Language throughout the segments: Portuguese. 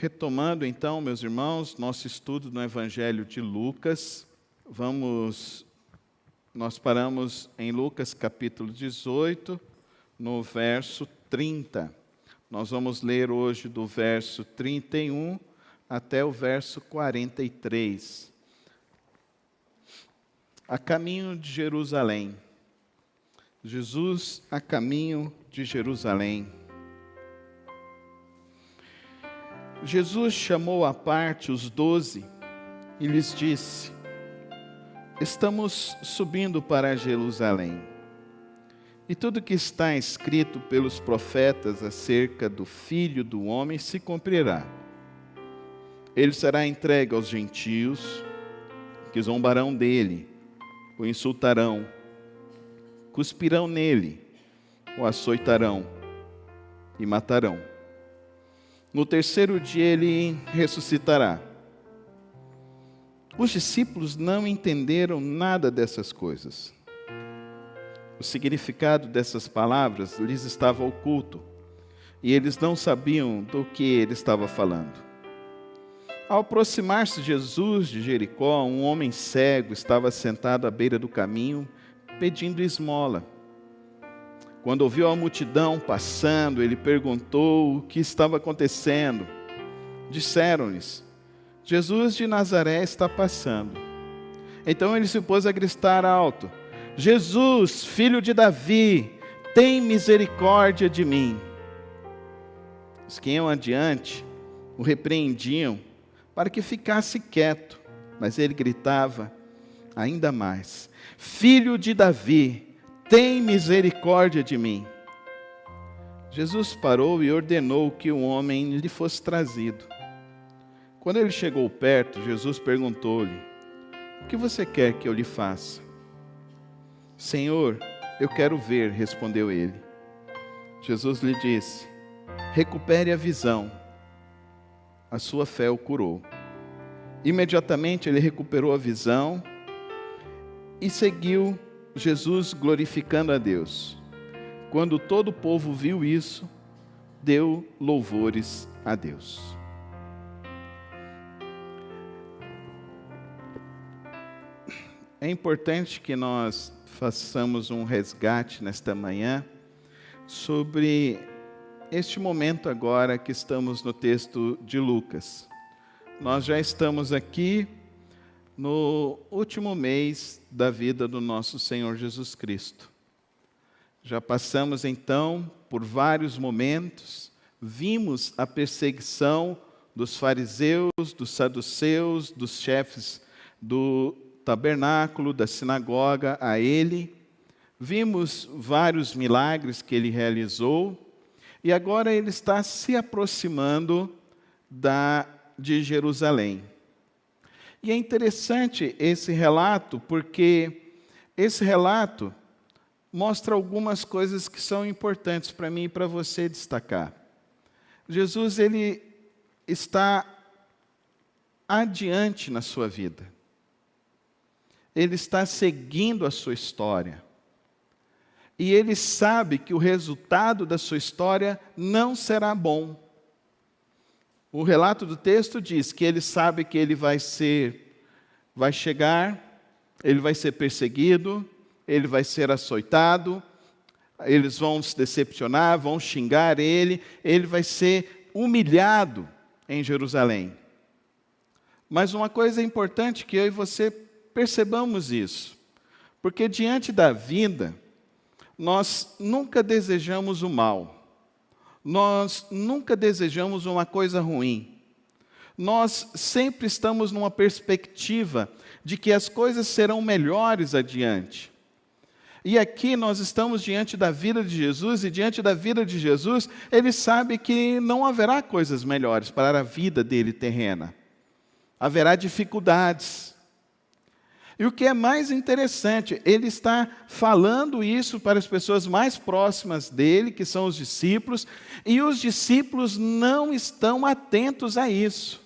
Retomando então, meus irmãos, nosso estudo no Evangelho de Lucas, nós paramos em Lucas capítulo 18, no verso 30. Nós vamos ler hoje do verso 31 até o verso 43. A caminho de Jerusalém. Jesus a caminho de Jerusalém. Jesus chamou à parte os 12 e lhes disse: estamos subindo para Jerusalém, e tudo que está escrito pelos profetas acerca do Filho do Homem se cumprirá. Ele será entregue aos gentios, que zombarão dele, o insultarão, cuspirão nele, o açoitarão e matarão. No terceiro dia ele ressuscitará. Os discípulos não entenderam nada dessas coisas. O significado dessas palavras lhes estava oculto, e eles não sabiam do que ele estava falando. Ao aproximar-se Jesus de Jericó, um homem cego estava sentado à beira do caminho, pedindo esmola. Quando ouviu a multidão passando, ele perguntou o que estava acontecendo. Disseram-lhes: Jesus de Nazaré está passando. Então ele se pôs a gritar alto: Jesus, filho de Davi, tem misericórdia de mim. Os que iam adiante o repreendiam para que ficasse quieto, mas ele gritava ainda mais: Filho de Davi, tem misericórdia de mim. Jesus parou e ordenou que o homem lhe fosse trazido. Quando ele chegou perto, Jesus perguntou-lhe: o que você quer que eu lhe faça? Senhor, eu quero ver, respondeu ele. Jesus lhe disse: recupere a visão. A sua fé o curou. Imediatamente ele recuperou a visão e seguiu Jesus glorificando a Deus. Quando todo o povo viu isso, deu louvores a Deus. É importante que nós façamos um resgate nesta manhã sobre este momento agora que estamos no texto de Lucas. Nós já estamos aqui no último mês da vida do nosso Senhor Jesus Cristo. Já passamos então por vários momentos, vimos a perseguição dos fariseus, dos saduceus, dos chefes do tabernáculo, da sinagoga a ele, vimos vários milagres que ele realizou, e agora ele está se aproximando de Jerusalém. E é interessante esse relato, porque esse relato mostra algumas coisas que são importantes para mim e para você destacar. Jesus, ele está adiante na sua vida. Ele está seguindo a sua história. E ele sabe que o resultado da sua história não será bom. O relato do texto diz que ele sabe que ele vai chegar, ele vai ser perseguido, ele vai ser açoitado, eles vão se decepcionar, vão xingar ele vai ser humilhado em Jerusalém. Mas uma coisa importante que eu e você percebamos isso, porque diante da vida, nós nunca desejamos o mal. Nós nunca desejamos uma coisa ruim. Nós sempre estamos numa perspectiva de que as coisas serão melhores adiante. E aqui nós estamos diante da vida de Jesus, e diante da vida de Jesus, ele sabe que não haverá coisas melhores para a vida dele terrena. Haverá dificuldades. E o que é mais interessante, ele está falando isso para as pessoas mais próximas dele, que são os discípulos, e os discípulos não estão atentos a isso.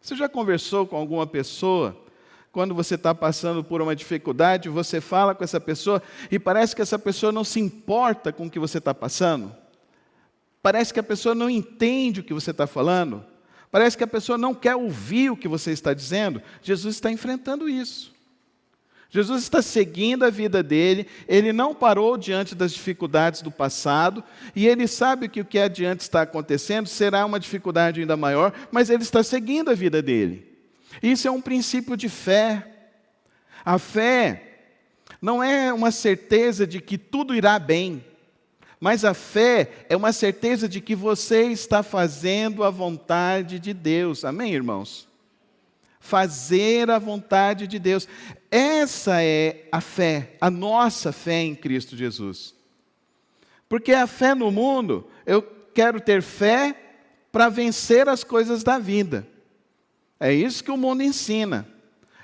Você já conversou com alguma pessoa, quando você está passando por uma dificuldade, você fala com essa pessoa, e parece que essa pessoa não se importa com o que você está passando? Parece que a pessoa não entende o que você está falando? Parece que a pessoa não quer ouvir o que você está dizendo. Jesus está enfrentando isso. Jesus está seguindo a vida dele, ele não parou diante das dificuldades do passado, e ele sabe que o que adiante está acontecendo será uma dificuldade ainda maior, mas ele está seguindo a vida dele. Isso é um princípio de fé. A fé não é uma certeza de que tudo irá bem, mas a fé é uma certeza de que você está fazendo a vontade de Deus. Amém, irmãos? Fazer a vontade de Deus. Essa é a fé, a nossa fé em Cristo Jesus. Porque a fé no mundo, eu quero ter fé para vencer as coisas da vida. É isso que o mundo ensina.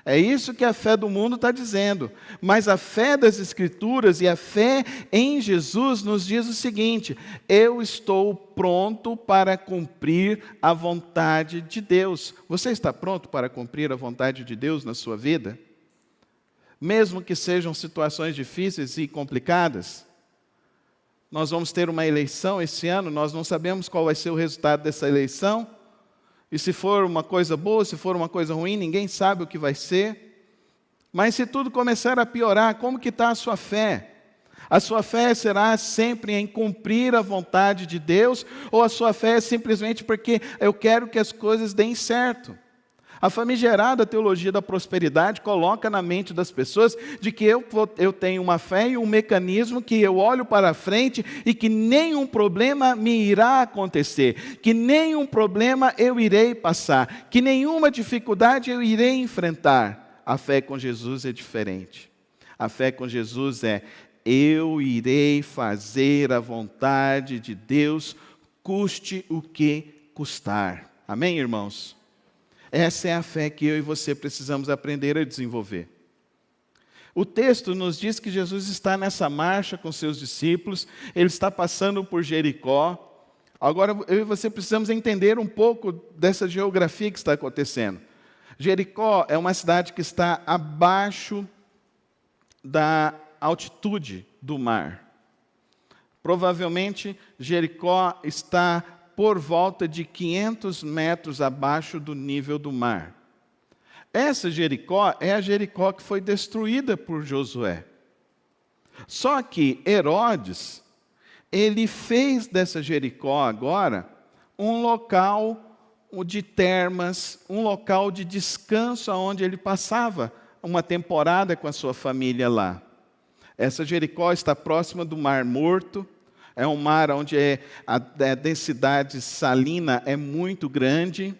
É isso que a fé do mundo está dizendo. Mas a fé das Escrituras e a fé em Jesus nos diz o seguinte: eu estou pronto para cumprir a vontade de Deus. Você está pronto para cumprir a vontade de Deus na sua vida? Mesmo que sejam situações difíceis e complicadas. Nós vamos ter uma eleição esse ano, nós não sabemos qual vai ser o resultado dessa eleição. E se for uma coisa boa, se for uma coisa ruim, ninguém sabe o que vai ser. Mas se tudo começar a piorar, como que está a sua fé? A sua fé será sempre em cumprir a vontade de Deus? Ou a sua fé é simplesmente porque eu quero que as coisas deem certo? A famigerada teologia da prosperidade coloca na mente das pessoas de que eu tenho uma fé e um mecanismo que eu olho para frente e que nenhum problema me irá acontecer, que nenhum problema eu irei passar, que nenhuma dificuldade eu irei enfrentar. A fé com Jesus é diferente. A fé com Jesus é: eu irei fazer a vontade de Deus, custe o que custar. Amém, irmãos? Essa é a fé que eu e você precisamos aprender a desenvolver. O texto nos diz que Jesus está nessa marcha com seus discípulos, ele está passando por Jericó. Agora, eu e você precisamos entender um pouco dessa geografia que está acontecendo. Jericó é uma cidade que está abaixo da altitude do mar. Provavelmente, Jericó está por volta de 500 metros abaixo do nível do mar. Essa Jericó é a Jericó que foi destruída por Josué. Só que Herodes, ele fez dessa Jericó agora um local de termas, um local de descanso onde ele passava uma temporada com a sua família lá. Essa Jericó está próxima do Mar Morto. É um mar onde a densidade salina é muito grande.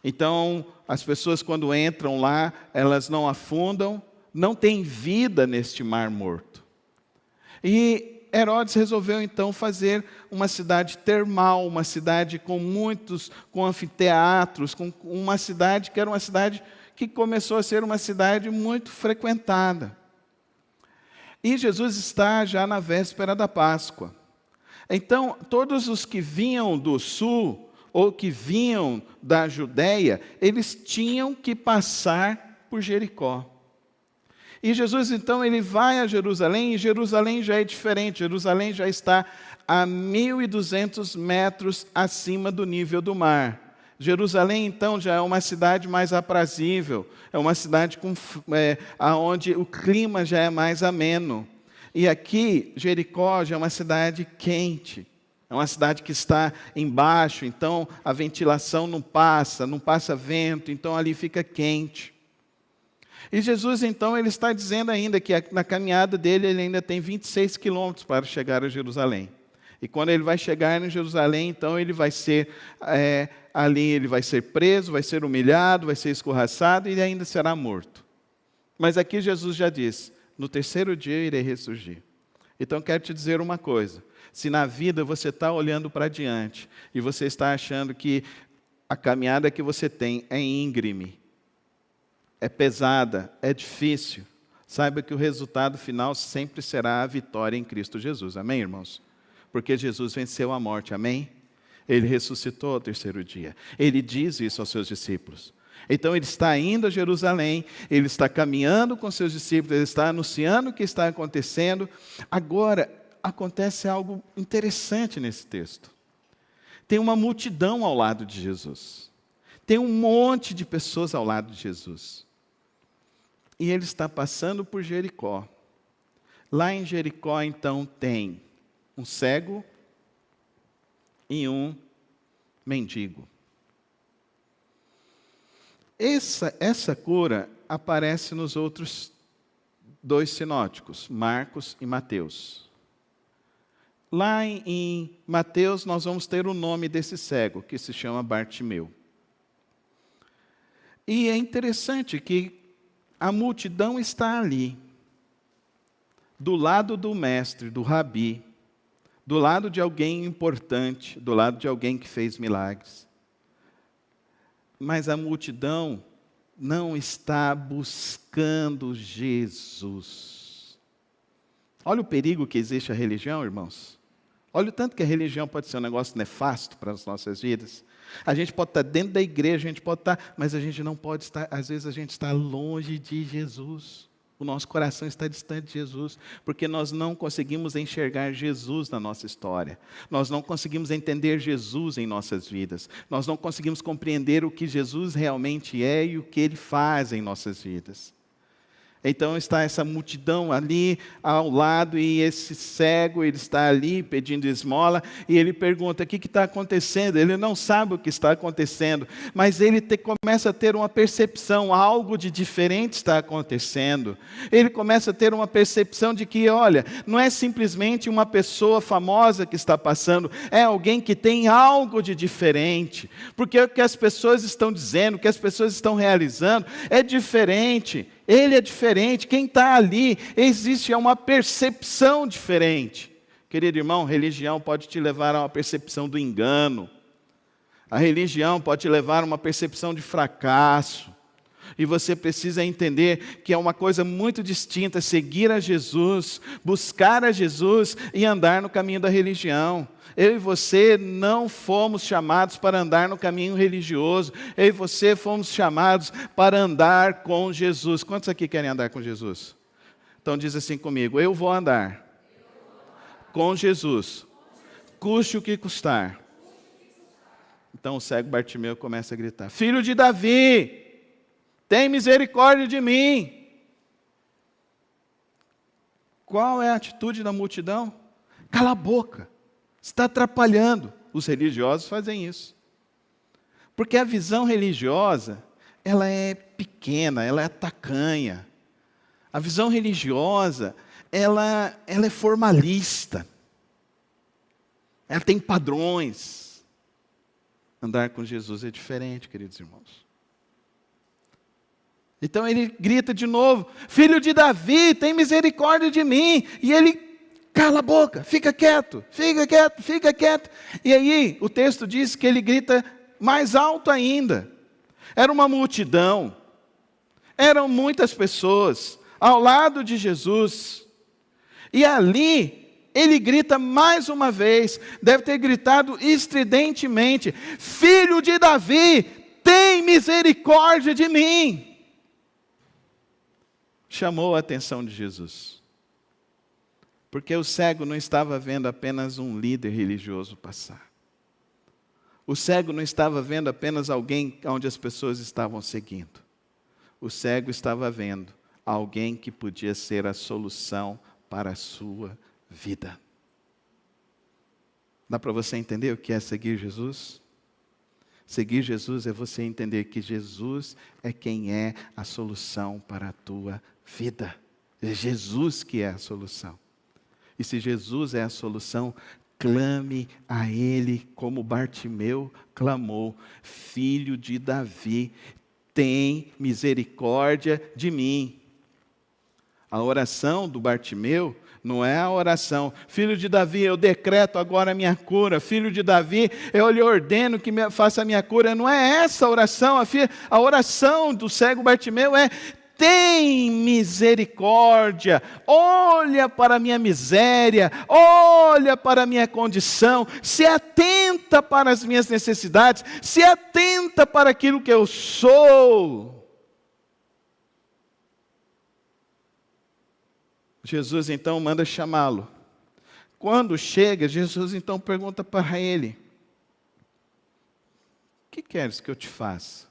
Então, as pessoas quando entram lá, elas não afundam. Não tem vida neste mar morto. E Herodes resolveu então fazer uma cidade termal, uma cidade com anfiteatros, com uma cidade que era uma cidade que começou a ser uma cidade muito frequentada. E Jesus está já na véspera da Páscoa. Então, todos os que vinham do sul, ou que vinham da Judéia, eles tinham que passar por Jericó. E Jesus, então, ele vai a Jerusalém, e Jerusalém já é diferente. Jerusalém já está a 1.200 metros acima do nível do mar. Jerusalém, então, já é uma cidade mais aprazível, é uma cidade onde o clima já é mais ameno. E aqui, Jericó já é uma cidade quente, é uma cidade que está embaixo, então a ventilação não passa vento, então ali fica quente. E Jesus, então, ele está dizendo ainda que na caminhada dele, ele ainda tem 26 quilômetros para chegar a Jerusalém. E quando ele vai chegar em Jerusalém, então ele vai ser ali, ele vai ser preso, vai ser humilhado, vai ser escorraçado e ele ainda será morto. Mas aqui Jesus já diz: no terceiro dia eu irei ressurgir. Então quero te dizer uma coisa: se na vida você está olhando para diante e você está achando que a caminhada que você tem é íngreme, é pesada, é difícil, saiba que o resultado final sempre será a vitória em Cristo Jesus. Amém, irmãos? Porque Jesus venceu a morte, amém? Ele ressuscitou ao terceiro dia. Ele diz isso aos seus discípulos. Então ele está indo a Jerusalém, ele está caminhando com seus discípulos, ele está anunciando o que está acontecendo. Agora, acontece algo interessante nesse texto. Tem uma multidão ao lado de Jesus. tem um monte de pessoas ao lado de Jesus. E ele está passando por Jericó. Lá em Jericó, então, tem um cego e um mendigo. Essa cura aparece nos outros 2 sinóticos, Marcos e Mateus. Lá em Mateus, nós vamos ter o nome desse cego, que se chama Bartimeu. E é interessante que a multidão está ali, do lado do mestre, do rabi, do lado de alguém importante, do lado de alguém que fez milagres. Mas a multidão não está buscando Jesus. Olha o perigo que existe a religião, irmãos. Olha o tanto que a religião pode ser um negócio nefasto para as nossas vidas. A gente pode estar dentro da igreja, a gente pode estar, mas a gente não pode estar, às vezes a gente está longe de Jesus. O nosso coração está distante de Jesus, porque nós não conseguimos enxergar Jesus na nossa história. Nós não conseguimos entender Jesus em nossas vidas. Nós não conseguimos compreender o que Jesus realmente é e o que Ele faz em nossas vidas. Então está essa multidão ali ao lado e esse cego, ele está ali pedindo esmola e ele pergunta: o que está acontecendo? Ele não sabe o que está acontecendo, mas ele começa a ter uma percepção, algo de diferente está acontecendo. Ele começa a ter uma percepção de que, olha, não é simplesmente uma pessoa famosa que está passando, é alguém que tem algo de diferente, porque o que as pessoas estão dizendo, o que as pessoas estão realizando é diferente. Ele é diferente, quem está ali, existe uma percepção diferente. Querido irmão, religião pode te levar a uma percepção do engano. A religião pode te levar a uma percepção de fracasso. E você precisa entender que é uma coisa muito distinta seguir a Jesus, buscar a Jesus e andar no caminho da religião. Eu e você não fomos chamados para andar no caminho religioso. Eu e você fomos chamados para andar com Jesus. Quantos aqui querem andar com Jesus? Então diz assim comigo: eu vou andar com Jesus, custe o que custar. Então o cego Bartimeu começa a gritar: filho de Davi, tem misericórdia de mim. Qual é a atitude da multidão? Cala a boca. Está atrapalhando. Os religiosos fazem isso. Porque a visão religiosa, ela é pequena, ela é tacanha. A visão religiosa, ela é formalista. Ela tem padrões. Andar com Jesus é diferente, queridos irmãos. Então ele grita de novo: filho de Davi, tem misericórdia de mim. E ele: cala a boca, fica quieto, fica quieto, fica quieto. E aí o texto diz que ele grita mais alto ainda. Era uma multidão, eram muitas pessoas ao lado de Jesus. E ali ele grita mais uma vez, deve ter gritado estridentemente: filho de Davi, tem misericórdia de mim. Chamou a atenção de Jesus. Porque o cego não estava vendo apenas um líder religioso passar. O cego não estava vendo apenas alguém onde as pessoas estavam seguindo. O cego estava vendo alguém que podia ser a solução para a sua vida. Dá para você entender o que é seguir Jesus? Seguir Jesus é você entender que Jesus é quem é a solução para a tua vida. É Jesus que é a solução. E se Jesus é a solução, clame a Ele como Bartimeu clamou: filho de Davi, tem misericórdia de mim. A oração do Bartimeu não é a oração: filho de Davi, eu decreto agora a minha cura. Filho de Davi, eu lhe ordeno que faça a minha cura. Não é essa a oração. A oração do cego Bartimeu é: tem misericórdia, olha para a minha miséria, olha para a minha condição, se atenta para as minhas necessidades, se atenta para aquilo que eu sou. Jesus então manda chamá-lo. Quando chega, Jesus então pergunta para ele: que queres que eu te faça?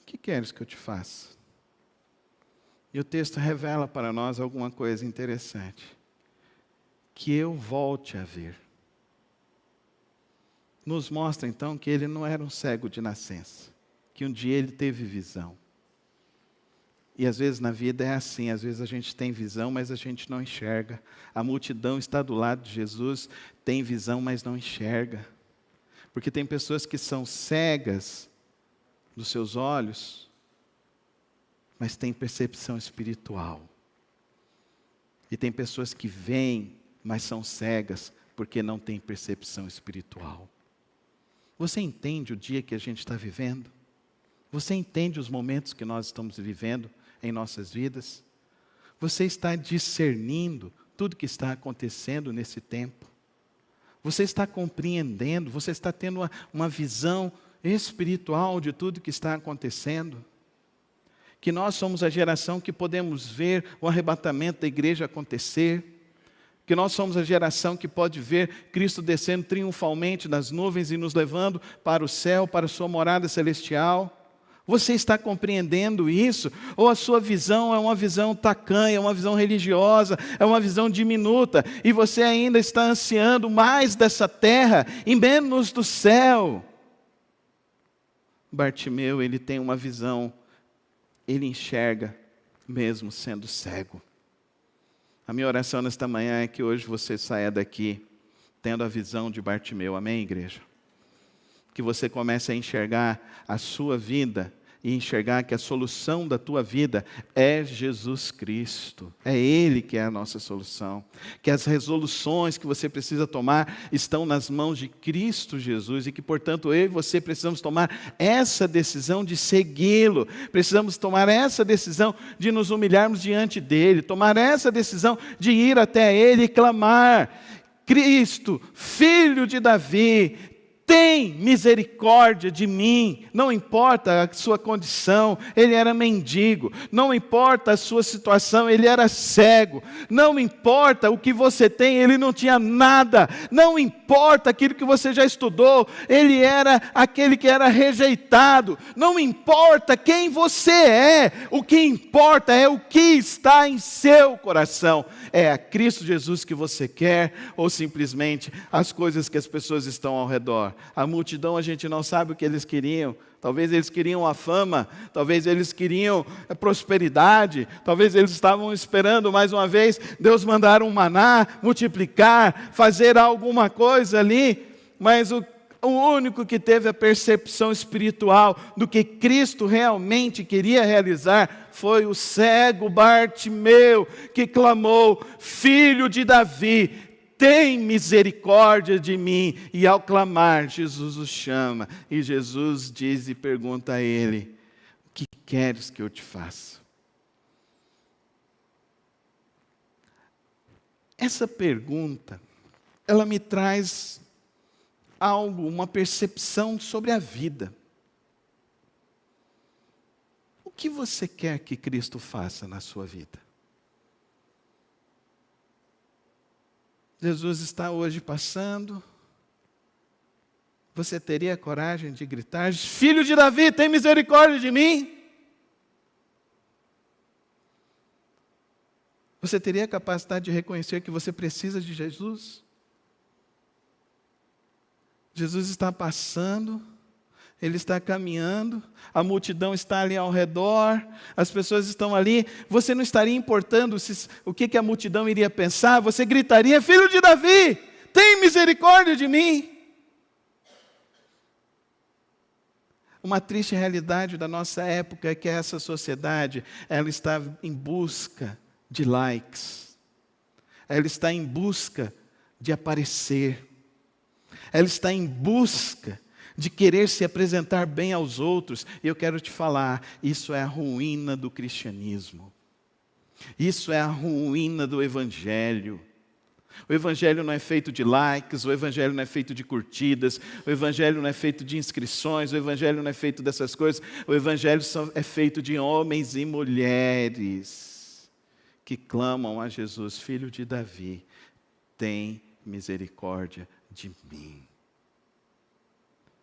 O que queres que eu te faça? E o texto revela para nós alguma coisa interessante. Que eu volte a ver. Nos mostra então que ele não era um cego de nascença. Que um dia ele teve visão. E às vezes na vida é assim, às vezes a gente tem visão, mas a gente não enxerga. A multidão está do lado de Jesus, tem visão, mas não enxerga. Porque tem pessoas que são cegas dos seus olhos, mas têm percepção espiritual. E tem pessoas que veem, mas são cegas, porque não têm percepção espiritual. Você entende o dia que a gente está vivendo? Você entende os momentos que nós estamos vivendo em nossas vidas? Você está discernindo tudo que está acontecendo nesse tempo? Você está compreendendo? Você está tendo uma visão espiritual de tudo que está acontecendo? Que nós somos a geração que podemos ver o arrebatamento da igreja acontecer, que nós somos a geração que pode ver Cristo descendo triunfalmente das nuvens e nos levando para o céu, para a sua morada celestial. Você está compreendendo isso? Ou a sua visão é uma visão tacanha, é uma visão religiosa, é uma visão diminuta, e você ainda está ansiando mais dessa terra e menos do céu? Bartimeu, ele tem uma visão, ele enxerga mesmo sendo cego. A minha oração nesta manhã é que hoje você saia daqui tendo a visão de Bartimeu, amém, igreja? Que você comece a enxergar a sua vida e enxergar que a solução da tua vida é Jesus Cristo. É Ele que é a nossa solução. Que as resoluções que você precisa tomar estão nas mãos de Cristo Jesus e que, portanto, eu e você precisamos tomar essa decisão de segui-lo. Precisamos tomar essa decisão de nos humilharmos diante dEle. Tomar essa decisão de ir até Ele e clamar: Cristo, Filho de Davi, tem misericórdia de mim. Não importa a sua condição, ele era mendigo. Não importa a sua situação, ele era cego. Não importa o que você tem, ele não tinha nada. Não importa aquilo que você já estudou, ele era aquele que era rejeitado. Não importa quem você é, o que importa é o que está em seu coração. É a Cristo Jesus que você quer ou simplesmente as coisas que as pessoas estão ao redor? A multidão, a gente não sabe o que eles queriam. Talvez eles queriam a fama, talvez eles queriam a prosperidade, talvez eles estavam esperando mais uma vez Deus mandar um maná, multiplicar, fazer alguma coisa ali, mas o único que teve a percepção espiritual do que Cristo realmente queria realizar foi o cego Bartimeu, que clamou: Filho de Davi, tem misericórdia de mim. E ao clamar, Jesus o chama. E Jesus diz e pergunta a ele: o que queres que eu te faça? Essa pergunta, ela me traz algo, uma percepção sobre a vida. O que você quer que Cristo faça na sua vida? Jesus está hoje passando. Você teria coragem de gritar: Filho de Davi, tem misericórdia de mim? Você teria a capacidade de reconhecer que você precisa de Jesus? Jesus está passando, Ele está caminhando, a multidão está ali ao redor, as pessoas estão ali. Você não estaria importando o que a multidão iria pensar? Você gritaria: Filho de Davi, tem misericórdia de mim? Uma triste realidade da nossa época é que essa sociedade, ela está em busca de likes, ela está em busca de aparecer, ela está em busca de querer se apresentar bem aos outros. E eu quero te falar, isso é a ruína do cristianismo. Isso é a ruína do Evangelho. O Evangelho não é feito de likes, o Evangelho não é feito de curtidas, o Evangelho não é feito de inscrições, o Evangelho não é feito dessas coisas. O Evangelho só é feito de homens e mulheres que clamam a Jesus: Filho de Davi, tem misericórdia de mim.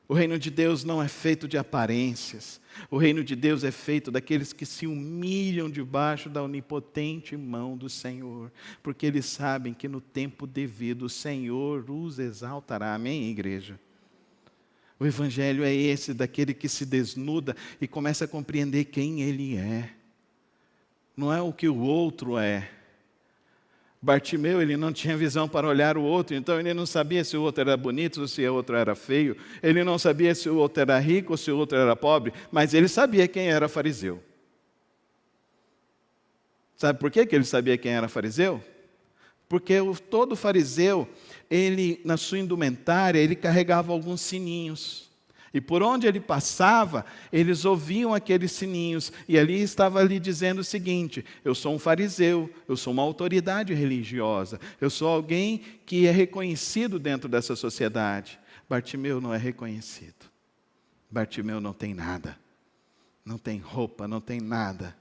O reino de Deus não é feito de aparências. O reino de Deus é feito daqueles que se humilham debaixo da onipotente mão do Senhor, porque eles sabem que no tempo devido o Senhor os exaltará. Amém, igreja? O evangelho é esse, daquele que se desnuda e começa a compreender quem ele é. Não é o que o outro é. Bartimeu, ele não tinha visão para olhar o outro, então ele não sabia se o outro era bonito ou se o outro era feio. Ele não sabia se o outro era rico ou se o outro era pobre, mas ele sabia quem era fariseu. Sabe por que ele sabia quem era fariseu? Porque todo fariseu, ele, na sua indumentária, ele carregava alguns sininhos. E por onde ele passava, eles ouviam aqueles sininhos. E ali estava ali dizendo o seguinte: eu sou um fariseu, eu sou uma autoridade religiosa, eu sou alguém que é reconhecido dentro dessa sociedade. Bartimeu não é reconhecido. Bartimeu não tem nada. Não tem roupa, não tem nada.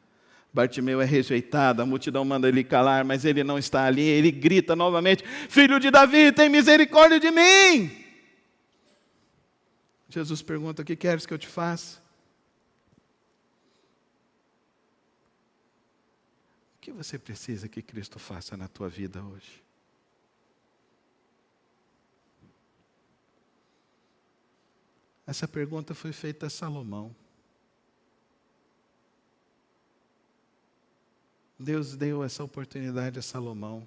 Bartimeu é rejeitado, a multidão manda ele calar, mas ele não está ali. Ele grita novamente: Filho de Davi, tem misericórdia de mim! Jesus pergunta: o que queres que eu te faça? O que você precisa que Cristo faça na tua vida hoje? Essa pergunta foi feita a Salomão. Deus deu essa oportunidade a Salomão.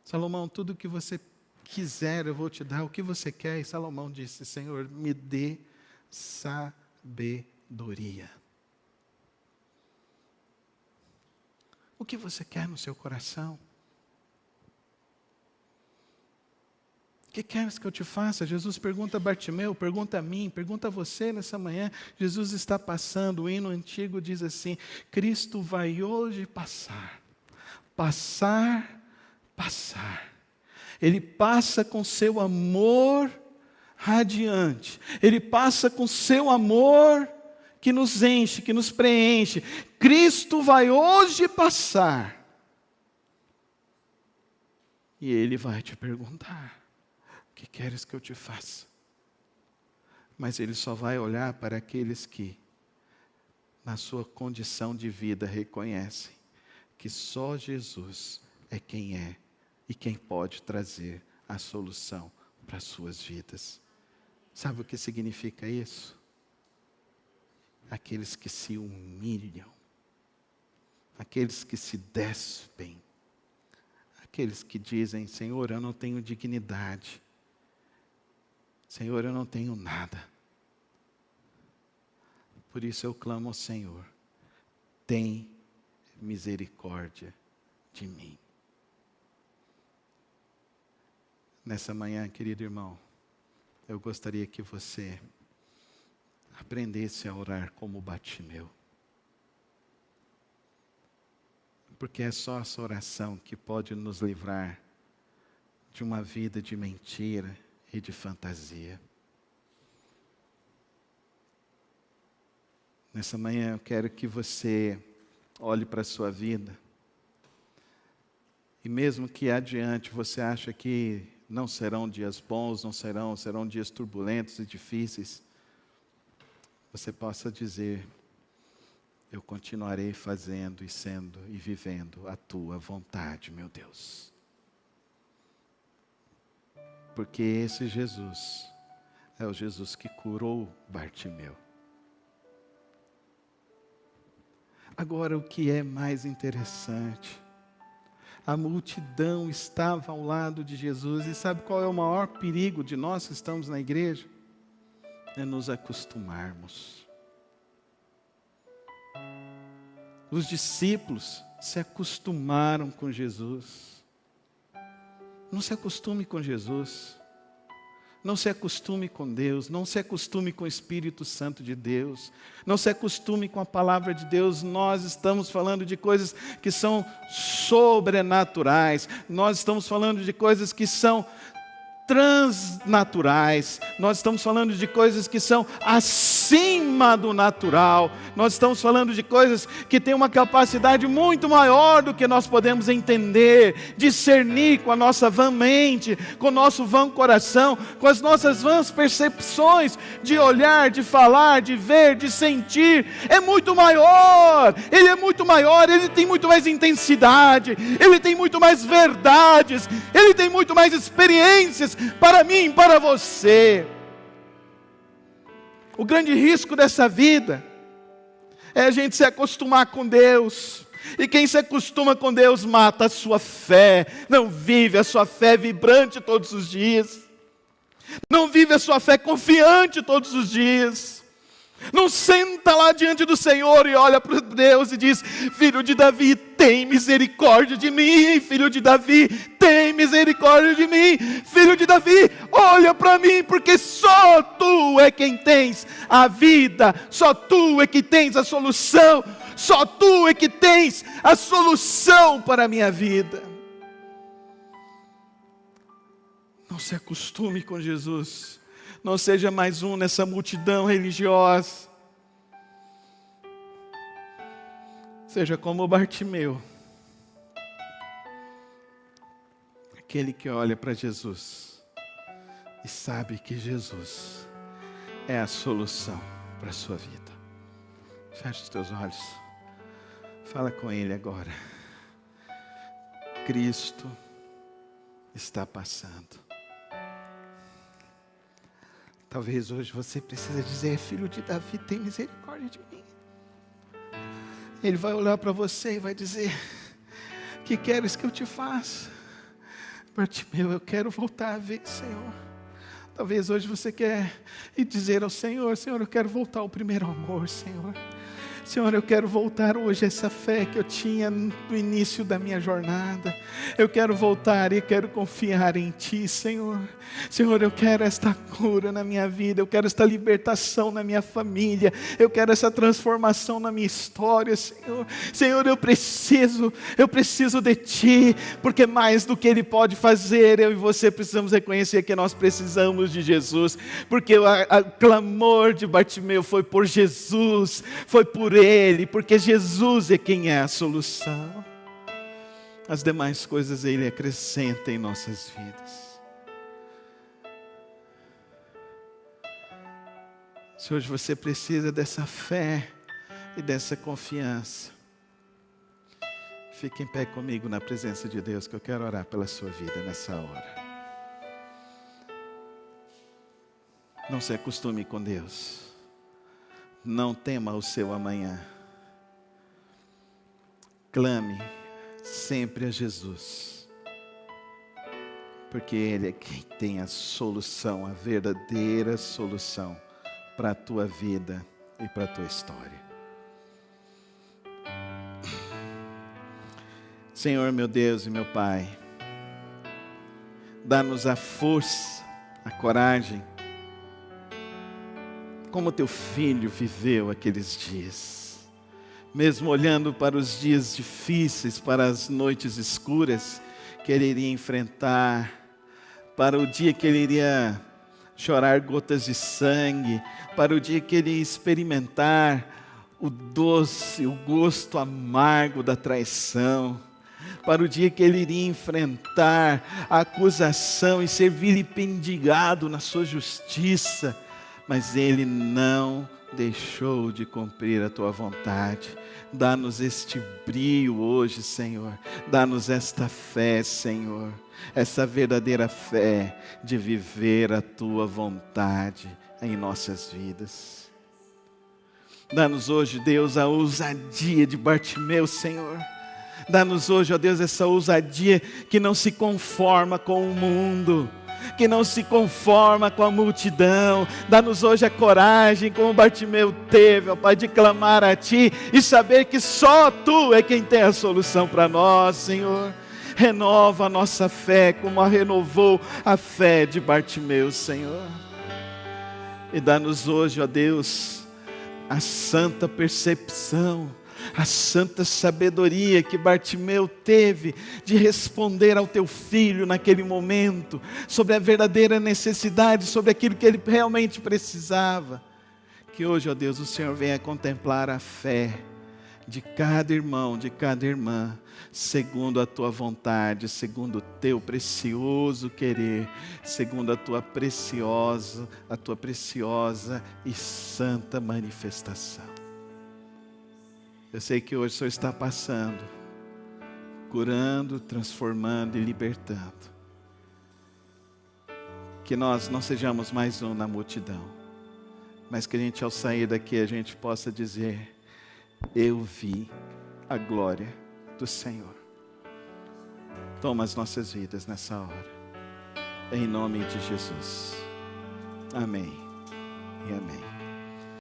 Salomão, tudo o que você quiser, eu vou te dar. O que você quer? E Salomão disse: Senhor, me dê sabedoria. O que você quer no seu coração? O que queres que eu te faça? Jesus pergunta a Bartimeu, pergunta a mim, pergunta a você nessa manhã. Jesus está passando, o hino antigo diz assim: Cristo vai hoje passar. Passar. Ele passa com seu amor radiante. Ele passa com seu amor que nos enche, que nos preenche. Cristo vai hoje passar. E Ele vai te perguntar: o que queres que eu te faça? Mas Ele só vai olhar para aqueles que, na sua condição de vida, reconhecem que só Jesus é quem é e quem pode trazer a solução para as suas vidas. Sabe o que significa isso? Aqueles que se humilham, aqueles que se despem, aqueles que dizem: Senhor, eu não tenho dignidade, Senhor, eu não tenho nada, por isso eu clamo ao Senhor: tem misericórdia de mim. Nessa manhã, querido irmão, eu gostaria que você aprendesse a orar como Bartimeu. Porque é só essa oração que pode nos livrar de uma vida de mentira e de fantasia. Nessa manhã eu quero que você olhe para a sua vida. E mesmo que adiante você ache que não serão dias bons, serão dias turbulentos e difíceis, você possa dizer: eu continuarei fazendo e sendo e vivendo a tua vontade, meu Deus. Porque esse Jesus é o Jesus que curou Bartimeu. Agora, o que é mais interessante, a multidão estava ao lado de Jesus. E sabe qual é o maior perigo de nós que estamos na igreja? É nos acostumarmos. Os discípulos se acostumaram com Jesus. Não se acostume com Jesus. Não se acostume com Deus, não se acostume com o Espírito Santo de Deus, não se acostume com a palavra de Deus. Nós estamos falando de coisas que são sobrenaturais, nós estamos falando de coisas que são transnaturais, nós estamos falando de coisas que são acima do natural, nós estamos falando de coisas que têm uma capacidade muito maior do que nós podemos entender, discernir com a nossa vã mente, com o nosso vão coração, com as nossas vãs percepções de olhar, de falar, de ver, de sentir. É muito maior, Ele é muito maior, Ele tem muito mais intensidade, Ele tem muito mais verdades, Ele tem muito mais experiências para mim, para você. O grande risco dessa vida é a gente se acostumar com Deus. E quem se acostuma com Deus mata a sua fé, não vive a sua fé vibrante todos os dias, não vive a sua fé confiante todos os dias. Não senta lá diante do Senhor e olha para Deus e diz: filho de Davi, tem misericórdia de mim. Filho de Davi, tem misericórdia de mim. Filho de Davi, olha para mim, porque só Tu é quem tens a vida, só Tu é que tens a solução, só Tu é que tens a solução para a minha vida. Não se acostume com Jesus. Não seja mais um nessa multidão religiosa. Seja como Bartimeu, aquele que olha para Jesus e sabe que Jesus é a solução para a sua vida. Feche os teus olhos. Fala com Ele agora. Cristo está passando. Talvez hoje você precisa dizer: filho de Davi, tem misericórdia de mim. Ele vai olhar para você e vai dizer: que queres que eu te faça? Bartimeu, eu quero voltar a ver, Senhor. Talvez hoje você quer ir dizer ao Senhor: Senhor, eu quero voltar ao primeiro amor, Senhor. Senhor, eu quero voltar hoje a essa fé que eu tinha no início da minha jornada. Eu quero voltar e quero confiar em Ti, Senhor. Senhor, eu quero esta cura na minha vida, eu quero esta libertação na minha família, eu quero essa transformação na minha história, Senhor. Senhor, eu preciso de Ti, porque mais do que Ele pode fazer, eu e você precisamos reconhecer que nós precisamos de Jesus, porque o clamor de Bartimeu foi por Jesus, foi por Ele, porque Jesus é quem é a solução. As demais coisas Ele acrescenta em nossas vidas. Se hoje você precisa dessa fé e dessa confiança, fique em pé comigo na presença de Deus, que eu quero orar pela sua vida nessa hora. Não se acostume com Deus. Não tema o seu amanhã. Clame sempre a Jesus, porque Ele é quem tem a solução, a verdadeira solução para a tua vida e para a tua história. Senhor, meu Deus e meu Pai, dá-nos a força, a coragem, como Teu Filho viveu aqueles dias, mesmo olhando para os dias difíceis, para as noites escuras que Ele iria enfrentar, para o dia que Ele iria chorar gotas de sangue, para o dia que Ele ia experimentar o doce, o gosto amargo da traição, para o dia que Ele iria enfrentar a acusação e ser vilipendigado na sua justiça, mas Ele não deixou de cumprir a Tua vontade. Dá-nos este brio hoje, Senhor. Dá-nos esta fé, Senhor. Essa verdadeira fé de viver a Tua vontade em nossas vidas. Dá-nos hoje, Deus, a ousadia de Bartimeu, Senhor. Dá-nos hoje, ó Deus, essa ousadia que não se conforma com o mundo, que não se conforma com a multidão. Dá-nos hoje a coragem, como Bartimeu teve, ó Pai, de clamar a Ti e saber que só Tu é quem tem a solução para nós, Senhor. Renova a nossa fé, como a renovou a fé de Bartimeu, Senhor. E dá-nos hoje, ó Deus, a santa percepção, a santa sabedoria que Bartimeu teve de responder ao teu filho naquele momento, sobre a verdadeira necessidade, sobre aquilo que ele realmente precisava. Que hoje, ó Deus, o Senhor venha contemplar a fé de cada irmão, de cada irmã, segundo a tua vontade, segundo o teu precioso querer, segundo a tua preciosa e santa manifestação. Eu sei que hoje o Senhor está passando, curando, transformando e libertando. Que nós não sejamos mais um na multidão, mas que a gente, ao sair daqui, a gente possa dizer: eu vi a glória do Senhor. Toma as nossas vidas nessa hora, em nome de Jesus. Amém e amém.